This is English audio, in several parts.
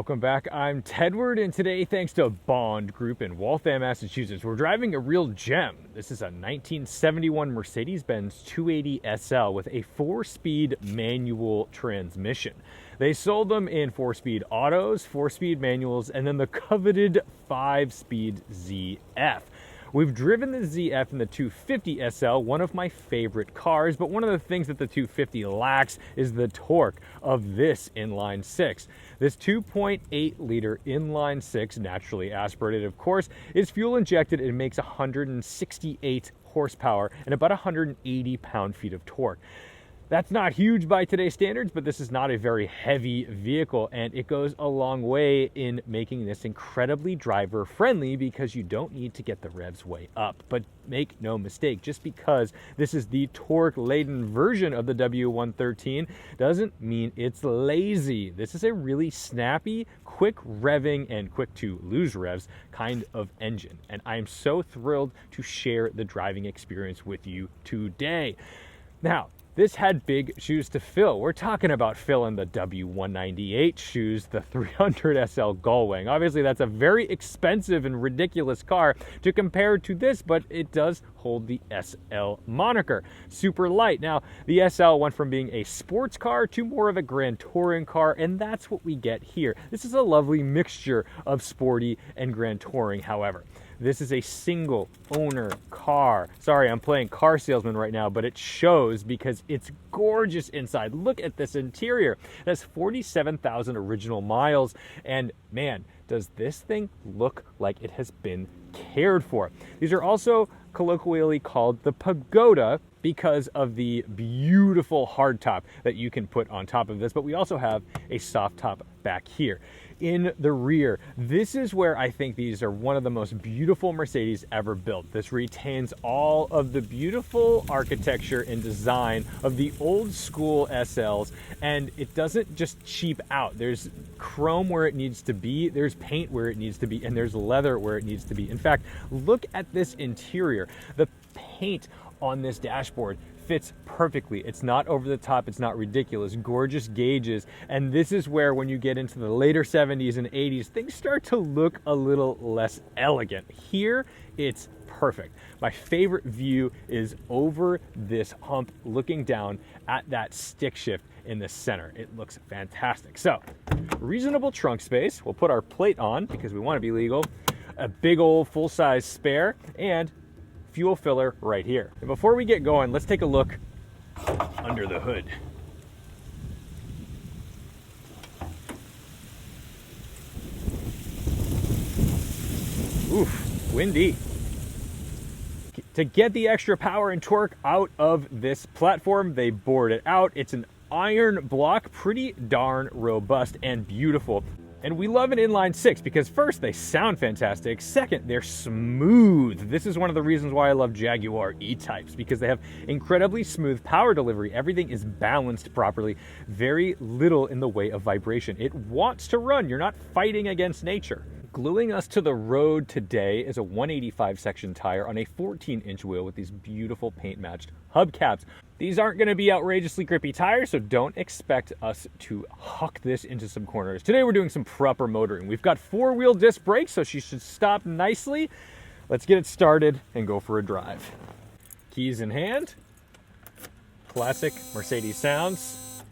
Welcome back. I'm Tedward, and today, thanks to Bond Group in Waltham, Massachusetts, we're driving a real gem. This is a 1971 Mercedes-Benz 280SL with a 4-speed manual transmission. They sold them in 4-speed autos, 4-speed manuals, and then the coveted 5-speed ZF. We've driven the ZF in the 250SL, one of my favorite cars, but one of the things that the 250 lacks is the torque of this inline 6. This 2.8-liter inline 6, naturally aspirated of course, is fuel injected and makes 168 horsepower and about 180 pound-feet of torque. That's not huge by today's standards, but this is not a very heavy vehicle, and it goes a long way in making this incredibly driver-friendly because you don't need to get the revs way up. But make no mistake, just because this is the torque-laden version of the W113 doesn't mean it's lazy. This is a really snappy, quick revving, and quick to lose revs kind of engine, and I am so thrilled to share the driving experience with you today. Now, this had big shoes to fill. We're talking about filling the W198 shoes, the 300SL Gullwing. Obviously, that's a very expensive and ridiculous car to compare to this, but it does hold the SL moniker. Super light. Now, the SL went from being a sports car to more of a grand touring car, and that's what we get here. This is a lovely mixture of sporty and grand touring, however. This is a single owner car. Sorry, I'm playing car salesman right now, but it shows because it's gorgeous inside. Look at this interior. It has 47,000 original miles, and man, does this thing look like it has been cared for. These are also colloquially called the Pagoda because of the beautiful hardtop that you can put on top of this, but we also have a soft top back here. In the rear, this is where I think these are one of the most beautiful Mercedes ever built. This retains all of the beautiful architecture and design of the old school SLs, and it doesn't just cheap out. There's chrome where it needs to be, there's paint where it needs to be, and there's leather where it needs to be. In fact, look at this interior. The paint on this dashboard fits perfectly. It's not over the top, it's not ridiculous, gorgeous gauges, and this is where when you get into the later 70s and 80s, things start to look a little less elegant. Here, it's perfect. My favorite view is over this hump looking down at that stick shift in the center. It looks fantastic. So, reasonable trunk space. We'll put our plate on because we want to be legal. A big old full-size spare, and fuel filler right here. And before we get going, let's take a look under the hood. Oof, windy. To get the extra power and torque out of this platform, they bored it out. It's an iron block, pretty darn robust and beautiful. And we love an inline 6 because first, they sound fantastic. Second, they're smooth. This is one of the reasons why I love Jaguar E-Types, because they have incredibly smooth power delivery. Everything is balanced properly. Very little in the way of vibration. It wants to run. You're not fighting against nature. Gluing us to the road today is a 185 section tire on a 14-inch wheel with these beautiful paint-matched hubcaps. These aren't going to be outrageously grippy tires, so don't expect us to huck this into some corners. Today we're doing some proper motoring. We've got 4-wheel disc brakes, so she should stop nicely. Let's get it started and go for a drive. Keys in hand. Classic Mercedes sounds.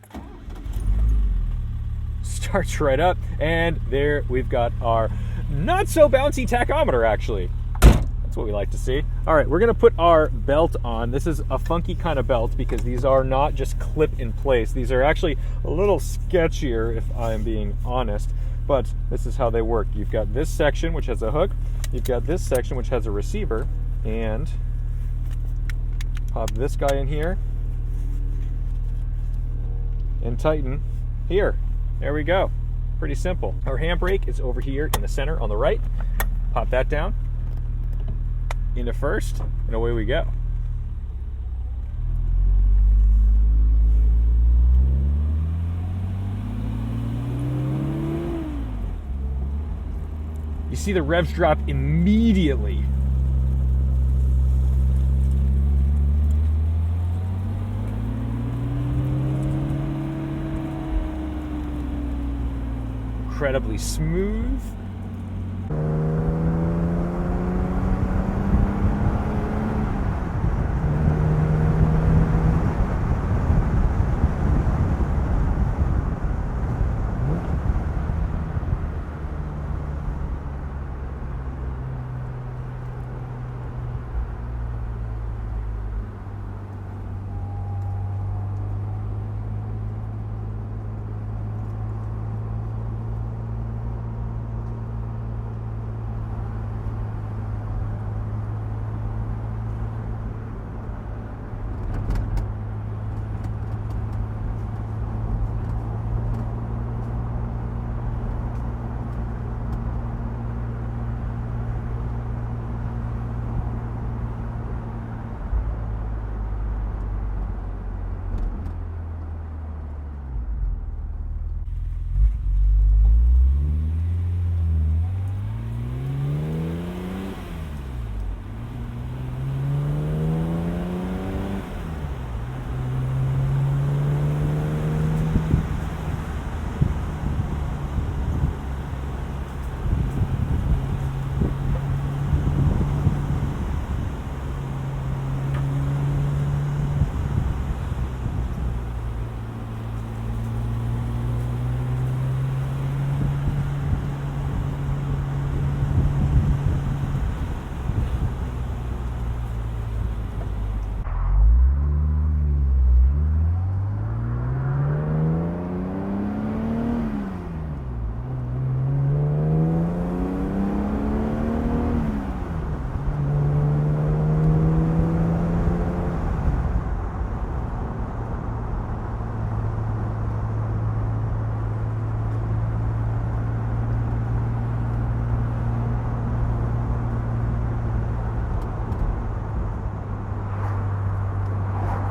Starts right up, and there we've got our not so bouncy tachometer, actually. That's what we like to see. All right, we're gonna put our belt on. This is a funky kind of belt because these are not just clip in place. These are actually a little sketchier, if I'm being honest, but this is how they work. You've got this section, which has a hook. You've got this section, which has a receiver, and pop this guy in here and tighten here. There we go. Pretty simple. Our handbrake is over here in the center on the right. Pop that down into first, and away we go. You see the revs drop immediately. incredibly smooth.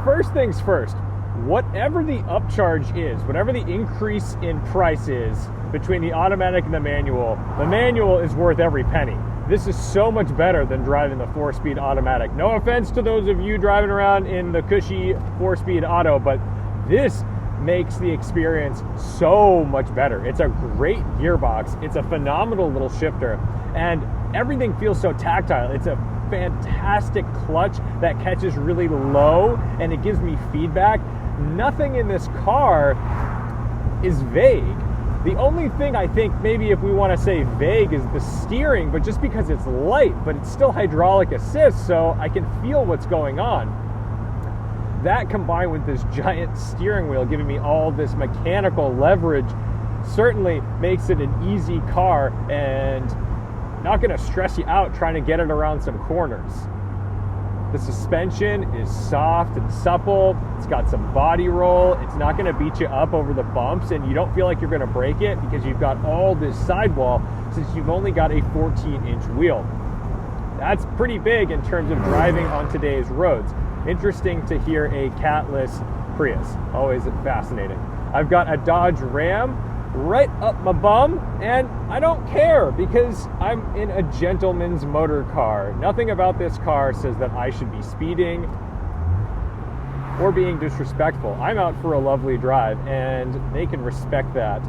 First things first, whatever the upcharge is, whatever the increase in price is between the automatic and the manual is worth every penny. This is so much better than driving the 4-speed automatic. No offense to those of you driving around in the cushy 4-speed auto, but this makes the experience so much better. It's a great gearbox. It's a phenomenal little shifter, and everything feels so tactile. It's a fantastic clutch that catches really low, and it gives me feedback. Nothing in this car is vague. The only thing I think maybe if we want to say vague is the steering, but just because it's light, but it's still hydraulic assist, so I can feel what's going on. That combined with this giant steering wheel giving me all this mechanical leverage certainly makes it an easy car and not going to stress you out trying to get it around some corners. The suspension is soft and supple. It's got some body roll. It's not going to beat you up over the bumps, and you don't feel like you're going to break it because you've got all this sidewall since you've only got a 14-inch wheel. That's pretty big in terms of driving on today's roads. Interesting to hear a catless Prius. Always fascinating. I've got a Dodge Ram right up my bum, and I don't care because I'm in a gentleman's motor car. Nothing about this car says that I should be speeding or being disrespectful. I'm out for a lovely drive, and they can respect that.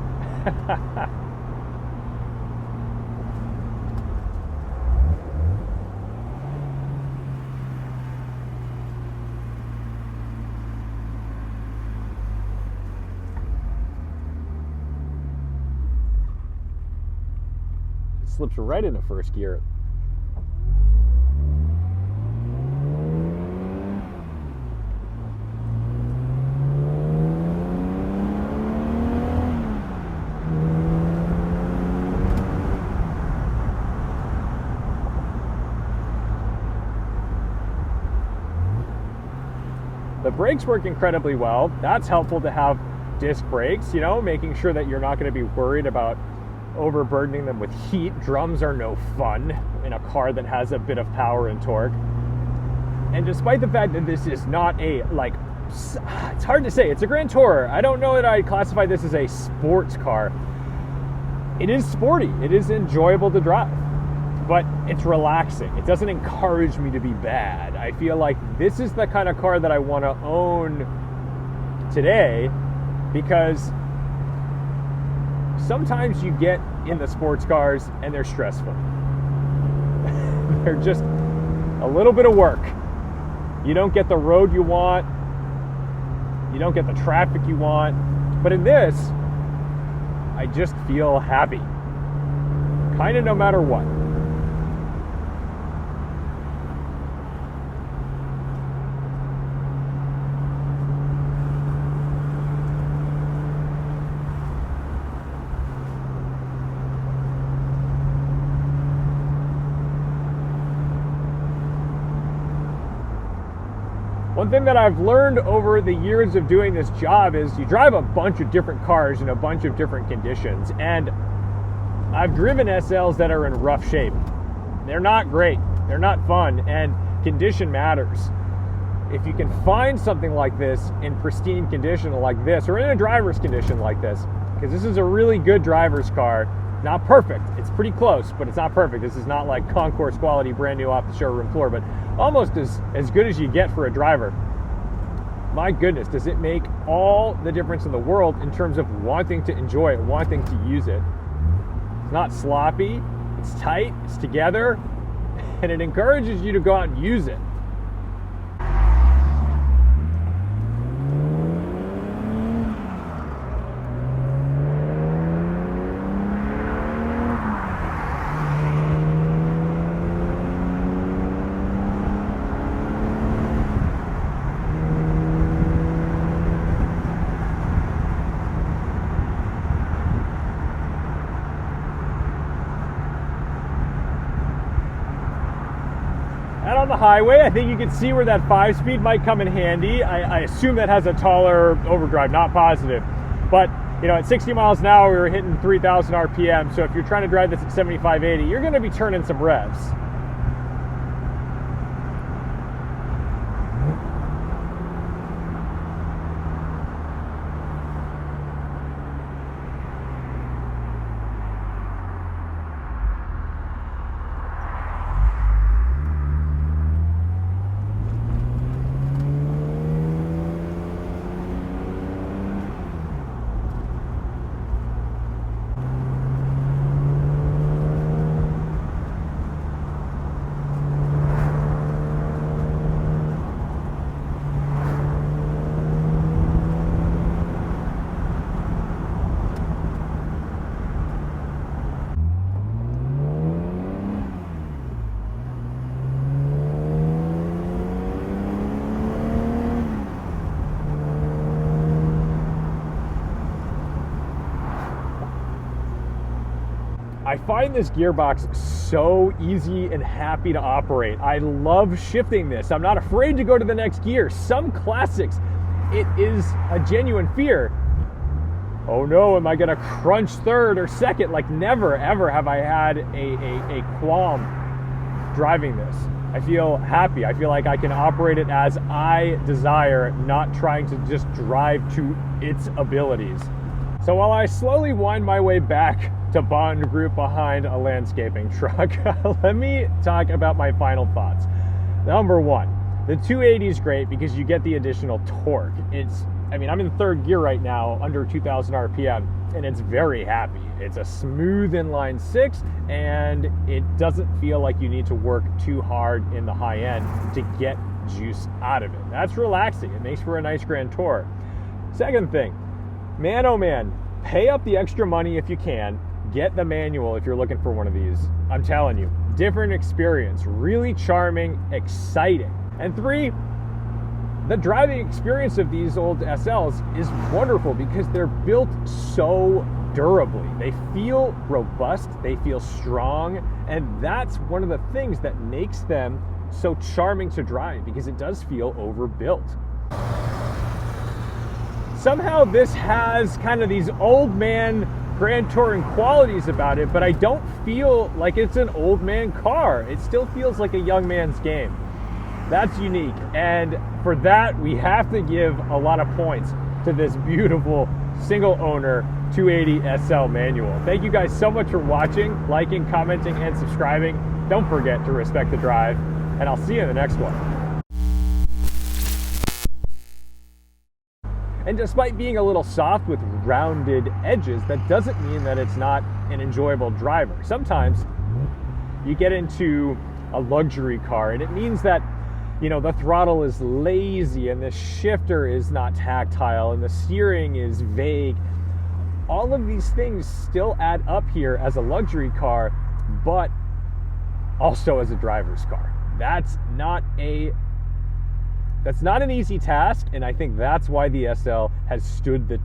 Slips right into first gear. The brakes work incredibly well. That's helpful to have disc brakes, you know, making sure that you're not going to be worried about overburdening them with heat. Drums are no fun in a car that has a bit of power and torque. And despite the fact that this is not a, like, it's hard to say, it's a Grand Tourer. I don't know that I'd classify this as a sports car. It is sporty, it is enjoyable to drive, but it's relaxing. It doesn't encourage me to be bad. I feel like this is the kind of car that I want to own today because sometimes you get in the sports cars and they're stressful. They're just a little bit of work. You don't get the road you want. You don't get the traffic you want. But in this, I just feel happy. Kind of no matter what. One thing that I've learned over the years of doing this job is you drive a bunch of different cars in a bunch of different conditions, and I've driven SLs that are in rough shape. They're not great, they're not fun, and condition matters. If you can find something like this in pristine condition like this, or in a driver's condition like this, because this is a really good driver's car, not perfect, it's pretty close, but it's not perfect. This is not like concourse quality, brand new off the showroom floor, but almost as good as you get for a driver. My goodness, does it make all the difference in the world in terms of wanting to enjoy it, wanting to use it. It's not sloppy, it's tight, it's together, and it encourages you to go out and use it. And on the highway, I think you can see where that 5-speed might come in handy. I assume that has a taller overdrive, not positive. But, you know, at 60 miles an hour, we were hitting 3,000 RPM. So if you're trying to drive this at 75, 80, you're going to be turning some revs. I find this gearbox so easy and happy to operate. I love shifting this. I'm not afraid to go to the next gear. Some classics, it is a genuine fear. Oh no, am I gonna crunch third or second? Like never ever have I had a qualm driving this. I feel happy. I feel like I can operate it as I desire, not trying to just drive to its abilities. So while I slowly wind my way back to Bond Group behind a landscaping truck, let me talk about my final thoughts. Number one, the 280 is great because you get the additional torque. I'm in third gear right now, under 2,000 RPM, and it's very happy. It's a smooth inline six, and it doesn't feel like you need to work too hard in the high end to get juice out of it. That's relaxing. It makes for a nice grand tour. Second thing, man, oh man, pay up the extra money if you can. Get the manual if you're looking for one of these. I'm telling you, different experience, really charming, exciting. And three, the driving experience of these old SLs is wonderful because they're built so durably. They feel robust, they feel strong, and that's one of the things that makes them so charming to drive, because it does feel overbuilt. Somehow this has kind of these old man grand touring qualities about it, but I don't feel like it's an old man car. It still feels like a young man's game. That's unique, and for that we have to give a lot of points to this beautiful single owner 280 SL manual. Thank you guys so much for watching, liking, commenting, and subscribing. Don't forget to respect the drive, and I'll see you in the next one. And despite being a little soft with rounded edges, that doesn't mean that it's not an enjoyable driver. Sometimes you get into a luxury car and it means that, you know, the throttle is lazy and the shifter is not tactile and the steering is vague. All of these things still add up here as a luxury car, but also as a driver's car. That's not an easy task, and I think that's why the SL has stood the